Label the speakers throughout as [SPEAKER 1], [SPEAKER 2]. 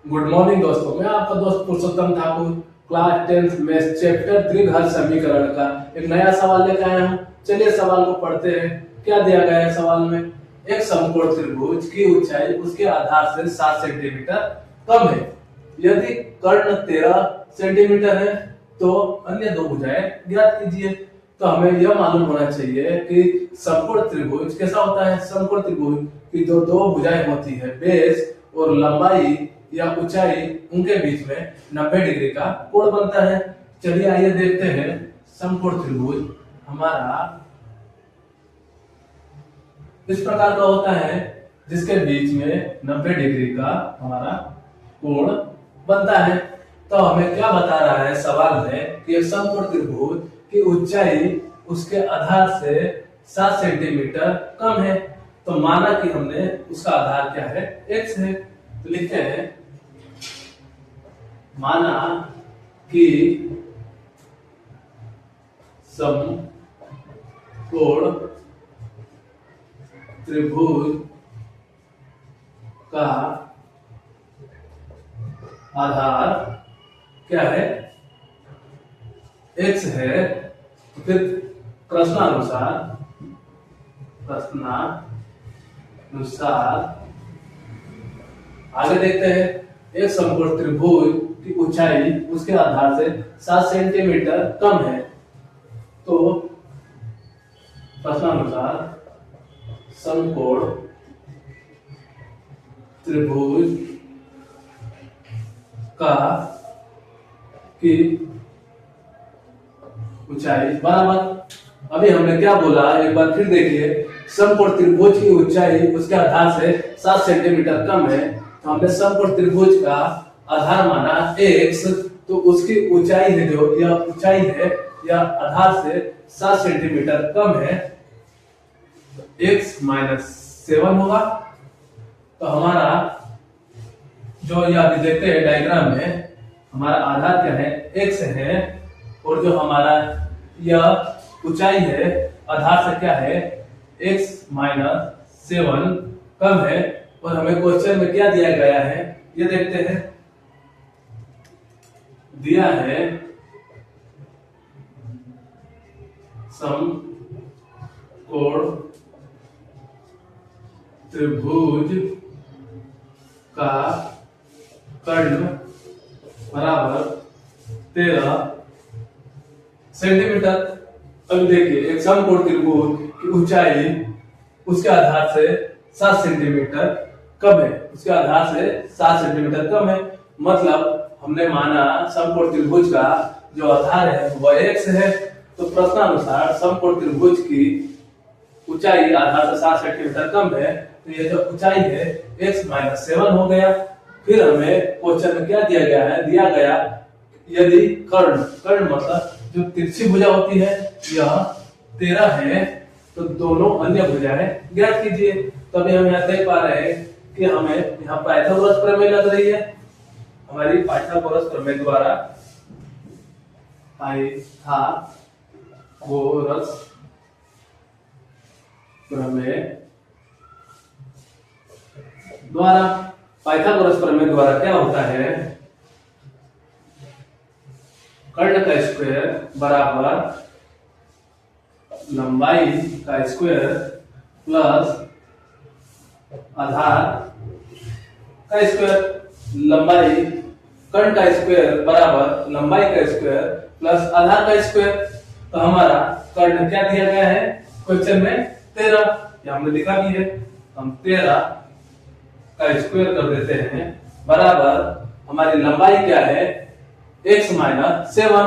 [SPEAKER 1] Good morning दोस्तों, मैं आपका दोस्त पुरुषोत्तम ठाकुर क्लास 10th में चैप्टर त्रिघर समीकरण का एक नया सवाल लेकर आया हूँ। चलिए सवाल को पढ़ते हैं। क्या दिया गया है सवाल में? एक समकोण त्रिभुज की ऊंचाई उसके आधार से 7 सेंटीमीटर कम है। यदि कर्ण 13 सेंटीमीटर है तो अन्य दो भुजाएं ज्ञात कीजिए। तो हमें यह मालूम होना चाहिए कि समकोण त्रिभुज कैसा होता है। समकोण त्रिभुज की जो दो भुजाएं होती है, बेस और लंबाई या ऊंचाई, उनके बीच में 90 डिग्री का कोण बनता है। चलिए आइए देखते हैं। समकोण त्रिभुज हमारा इस प्रकार का होता है जिसके बीच में 90 डिग्री का हमारा कोण बनता है। तो हमें क्या बता रहा है सवाल में कि एक समकोण त्रिभुज की ऊंचाई उसके आधार से 7 सेंटीमीटर कम है। तो माना कि हमने उसका आधार क्या है, x है। तो लिखते हैं माना कि समकोण त्रिभुज का आधार क्या है, x है। तो फिर प्रश्नानुसार आगे देखते हैं। एक समकोण त्रिभुज की ऊंचाई उसके आधार से 7 सेंटीमीटर कम है। तो प्रश्नानुसार समकोण त्रिभुज की ऊंचाई बराबर, अभी हमने क्या बोला एक बार फिर देखिए। समकोण त्रिभुज की ऊंचाई उसके आधार से 7 सेंटीमीटर कम है। तो हमने समकोण त्रिभुज का आधार माना x, तो उसकी ऊंचाई है, जो यह ऊंचाई है यह आधार से 7 सेंटीमीटर कम है। x माइनस 7 होगा। तो हमारा जो यह अभी देखते हैं डायग्राम में, हमारा आधार क्या है, x है, और जो हमारा यह ऊंचाई है आधार से क्या है, x माइनस 7 कम है। और हमें क्वेश्चन में क्या दिया गया है ये देखते हैं। दिया है समकोण त्रिभुज का कर्ण बराबर 13 सेंटीमीटर। अब देखिए एक समकोण त्रिभुज की ऊंचाई उसके आधार से 7 सेंटीमीटर कम है। उसके आधार से 7 सेंटीमीटर कम है, मतलब हमने माना समकोण त्रिभुज का जो आधार है वह x है। तो प्रश्नानुसार समकोण त्रिभुज की ऊंचाई आधार से 7 सेंटीमीटर कम है। तो ये जो ऊंचाई है x माइनस 7 हो गया। फिर हमें क्वेश्चन में क्या दिया गया है, दिया गया यदि कर्ण मतलब जो तिरछी भुजा होती है यह 13 है, तो दोनों अन्य भुजाएं ज्ञात कीजिए। तभी हम यहाँ देख पा रहे हैं कि हमें यहाँ पाइथागोरस प्रमेय लग रही है। हमारी पाइथागोरस प्रमेय द्वारा पाइथागोरस प्रमेय द्वारा क्या होता है, कर्ण का स्क्वायर बराबर लंबाई का स्क्वायर प्लस आधार का स्क्वायर। लंबाई कर्ण का स्क्वायर बराबर लंबाई का स्क्वायर प्लस आधार का स्क्वायर। तो हमारा कर्ण क्या दिया गया है क्वेश्चन में, 13, ये हमने लिखा भी है। हम 13 का स्क्वायर कर देते हैं बराबर हमारी लंबाई क्या है, x माइनस 7।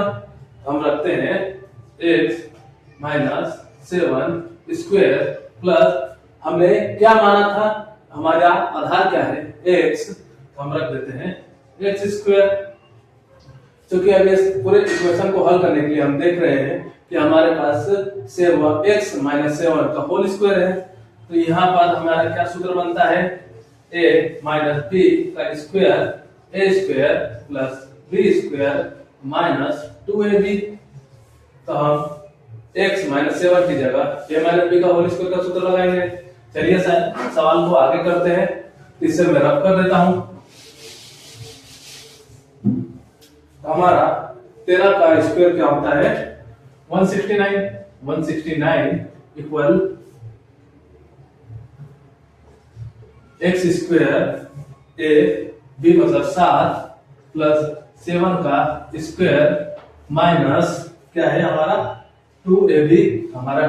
[SPEAKER 1] हम रखते हैं x माइनस 7 स्क्वायर प्लस हमने क्या माना था, हमारा आधार क्या है x, हम रख देते हैं x स्क्वायर। क्योंकि अब इस पूरे इक्वेशन को हल करने के लिए हम देख रहे हैं कि हमारे पास x माइनस 7 का होल स्क्वायर है। तो यहाँ पर हमारा क्या सूत्र बनता है, a माइनस b का square a square plus b square minus 2ab। तो हम x माइनस 7 की जगह a माइनस b का होल स्क्वायर का सूत्र लगाएंगे। चलिए सवाल को आगे करते हैं। इसे मैं रब कर देता हूं। हमारा 13 का स्क्वायर क्या होता है 169 equal x square a b मतलब 7 प्लस 7 का स्क्वायर माइनस क्या है हमारा 2ab हमारा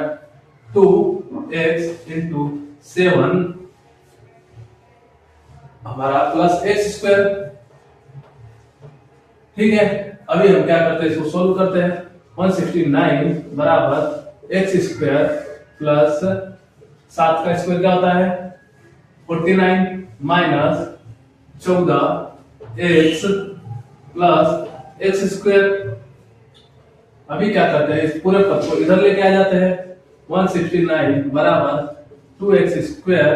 [SPEAKER 1] 2x इंटू 7 हमारा प्लस एक्स स्क्वायर। ठीक है, अभी हम क्या करते हैं, इसको सोल्व करते हैं। 169 बराबर एक्स स्क्वायर प्लस 7 का स्क्वायर क्या होता है 49 minus 14 x plus x square. अभी क्या करते हैं, इस पूरे पद को इधर लेके आ जाते हैं। 169 बराबर 2x square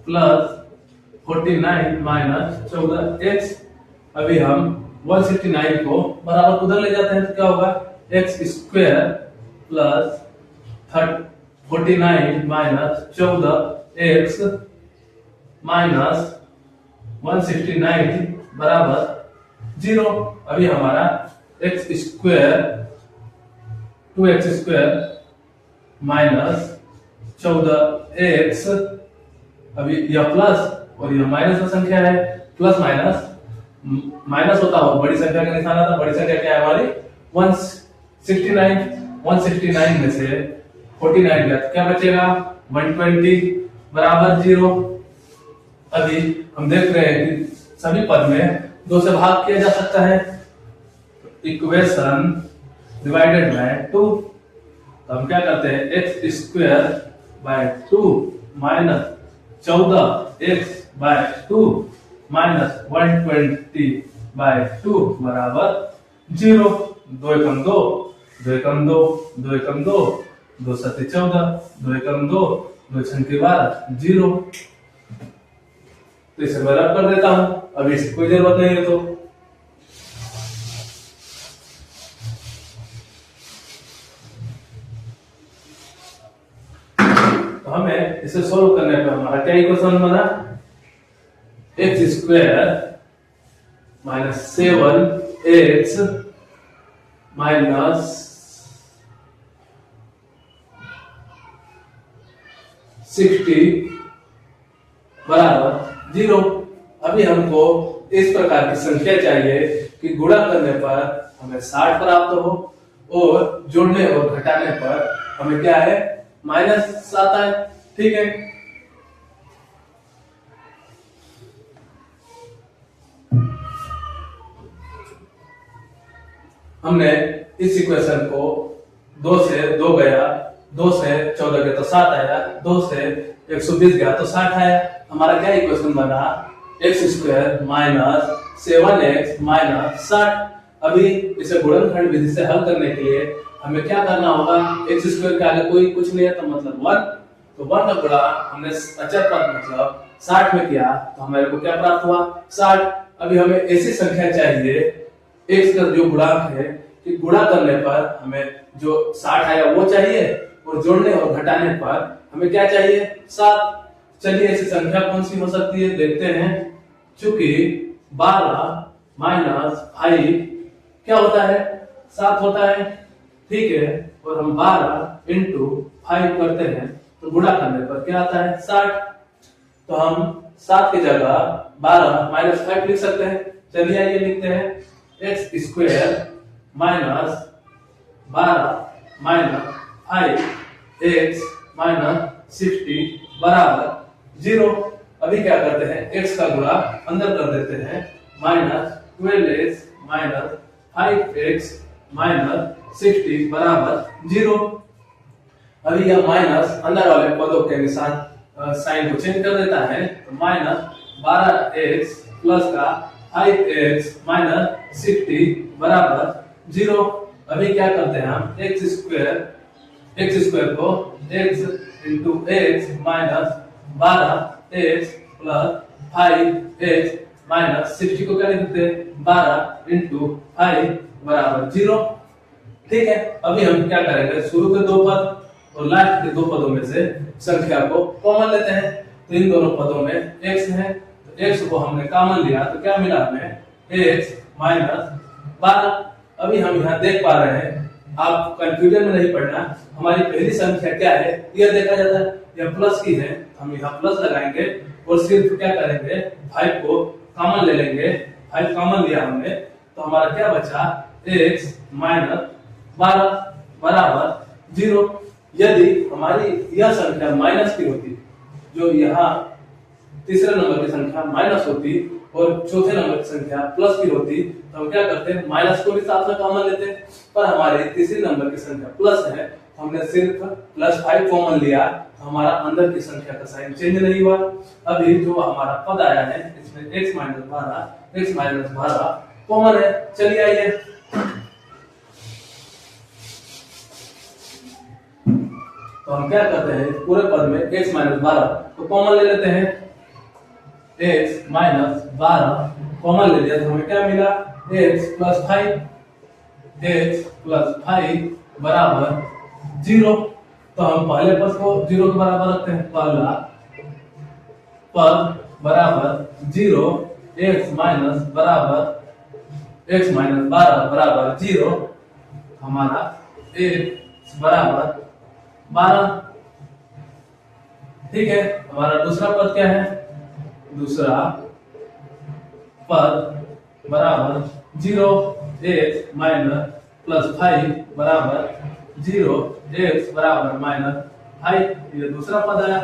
[SPEAKER 1] plus 49 minus 14x। अभी हम 169 को बराबर उधर ले जाते हैं तो क्या होगा x square plus 49 minus 14x minus 169 बराबर 0। अभी हमारा x square 2x square minus 14x, अभी यह प्लस और यह माइनस का संख्या है। प्लस माइनस माइनस होता हो बड़ी संख्या का निशान आता, बड़ी संख्या क्या है हमारी 169 में से 49 गया तो क्या बचेगा 120 बराबर 0। अभी हम देख रहे हैं कि सभी पद में 2 से भाग किया जा सकता है, इक्वेशन डिवाइडेड बाय 2। तो हम क्या करते हैं x square by 2 minus 14x by 2 minus 120 by 2 बराबर 0। 2 एकम 2, 2 एकम 2, 2 एकम 2, 2 सत्ते 14, 2 एकम 2, 2 छंके 12, 0। तो इसे मैं रब कर देता हूं, अभी इसकी कोई जरूरत नहीं है। तो हमें इसे सोल्व करने पर हमारा क्या इक्वेशन बना x square minus 7x minus 60 बराबर 0। अभी हमको इस प्रकार की संख्या चाहिए कि गुणा करने पर हमें 60 प्राप्त हो और जोड़ने और घटाने पर हमें क्या है माइनस आता है। ठीक है, हमने इस इक्वेशन को 2 से 2 गया, 2 से 14 गया तो 7 आया, 2 से 120 गया तो 60 आया। हमारा क्या इक्वेशन बना x square minus 7x minus 60। अभी इसे गुणनखंड विधि से हल करने के लिए हमें क्या करना होगा, एक्स स्क्वायर के आगे कोई कुछ नहीं है तो मतलब 1, तो 1 का गुणा हमने अचर पद मतलब 60 में किया तो हमारे को क्या प्राप्त हुआ 60। अभी हमें ऐसी संख्या चाहिए x का जो गुणांक है कि गुणा करने पर हमें जो 60 आया वो चाहिए और जोड़ने और घटाने पर हमें क्या चाहिए 7। चलिए ऐसी संख्या कौन सी हो सकती है देखते हैं। चूंकि 12 माइनस 5 क्या होता है 7 होता है। ठीक है, और हम 12 इंटू 5 करते हैं तो गुणा करने पर क्या आता है 60। तो हम 7 की जगह 12 माइनस 5 लिख सकते हैं। चलिए आइए लिखते हैं x square minus 12 minus 5 x minus 60 बराबर 0। अभी क्या करते हैं x का गुणा अंदर कर देते हैं minus 12x minus 5x minus 60 बराबर 0। अभी यह माइनस अंदर वाले पदों के निशान साइन को चेंज कर देता है तो माइनस 12x प्लस का 5x माइनस 60 बराबर 0। अभी क्या करते हैं हम एक्स स्क्वायर को x into x minus 12x plus 5x minus 60 को क्या लिखते हैं 12 इंटू 5 बराबर 0। ठीक है, अभी हम क्या करेंगे शुरू के 2 पद और लास्ट के 2 पदों में से संख्या को कॉमन लेते हैं। तो इन दोनों पदों में x है तो x को हमने कॉमन लिया तो क्या मिला हमें x माइनस 12। अभी हम यहाँ देख पा रहे हैं, आप कंफ्यूजन में नहीं पड़ना, हमारी पहली संख्या क्या है यह देखा जाता है, यह प्लस की है, हम यहाँ प्लस लगाएंगे और सिर्फ क्या करेंगे 5 को कॉमन ले लेंगे। 5 कॉमन लिया हमने तो हमारा क्या बचा, x माइनस 12 बराबर 0। यदि हमारी यह संख्या माइनस की होती, जो यहाँ तीसरे नंबर की संख्या माइनस होती और चौथे नंबर की संख्या प्लस की होती, तो हम क्या करते हैं माइनस को भी साथ में कॉमन लेते हैं। पर हमारे तीसरी नंबर की संख्या प्लस है, हमने सिर्फ +5 कॉमन लिया, तो हमारा अंदर की संख्या का साइन चेंज नहीं हुआ। अभी जो हमारा पद आया है इसमें x माइनस 12 कॉमन है। चलिए आइए तो हम क्या करते हैं, पूरे पद में x माइनस 12 तो कॉमन ले लेते हैं। x माइनस 12 कॉमन ले लिया तो हमें क्या मिला, x प्लस 5 बराबर 0। तो हम पहले पद को 0 के बराबर रखते हैं, पहला पद बराबर 0, x माइनस 12 बराबर 0, हमारा x बराबर 12। ठीक है, हमारा दूसरा पद क्या है, दूसरा पद बराबर 0, x माइनस +5 बराबर 0, x बराबर -5। ये दूसरा पद आया।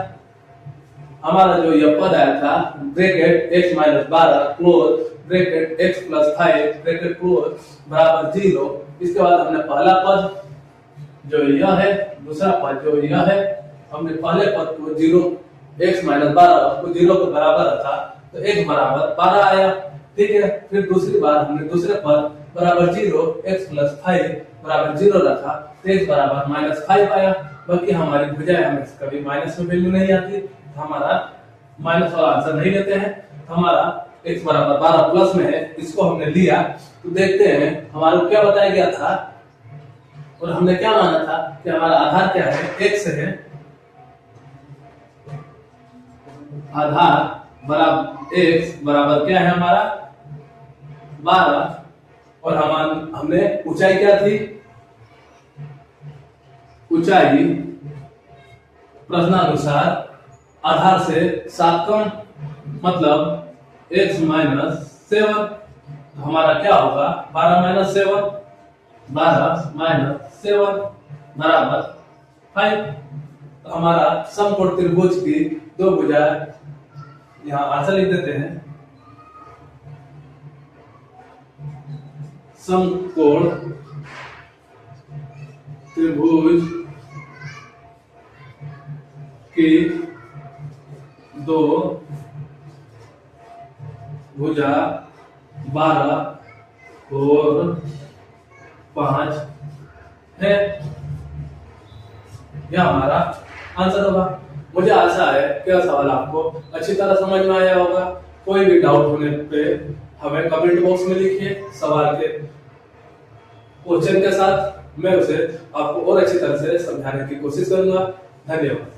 [SPEAKER 1] हमारा जो यह पद आया था, bracket x minus 12 close bracket x plus 5 bracket close बराबर 0। इसके बाद हमने पहला पद जो यह है, दूसरा पद जो यह है, हमने पहले पद को 0 x माइनस 12 को 0 के बराबर रखा तो x बराबर 12 आया। ठीक है, फिर दूसरी बार हमने दूसरे पद बराबर 0 x प्लस 5 बराबर 0 रखा तो x बराबर -5 आया। बाकी हमारी भुजाएं हमें कभी माइनस में वैल्यू नहीं आती, तो हमारा माइनस वाला आंसर नहीं लेते हैं। तो हमारा x बराबर 12 प्लस में है, इसको हमने लिया। तो देखते हैं हमारा क्या बताया गया था और हमने क्या माना था कि हमारा आधार क्या है, x है। आधार बराबर x बराबर क्या है हमारा 12 और हमने ऊंचाई क्या थी, ऊंचाई प्रश्नानुसार आधार से 7 कम, मतलब x माइनस 7। तो हमारा क्या होगा 12 माइनस 7 बराबर 5। तो हमारा समकोण त्रिभुज की दो भुजाएं यहाँ आंसर लिख देते हैं। समकोण त्रिभुज की दो भुजा 12 और 5 है, यह हमारा आंसर होगा। मुझे आशा है कि यह सवाल आपको अच्छी तरह समझ में आया होगा। कोई भी डाउट होने पे हमें कमेंट बॉक्स में लिखिए सवाल के क्वेश्चन के साथ, मैं उसे आपको और अच्छी तरह से समझाने की कोशिश करूंगा। धन्यवाद।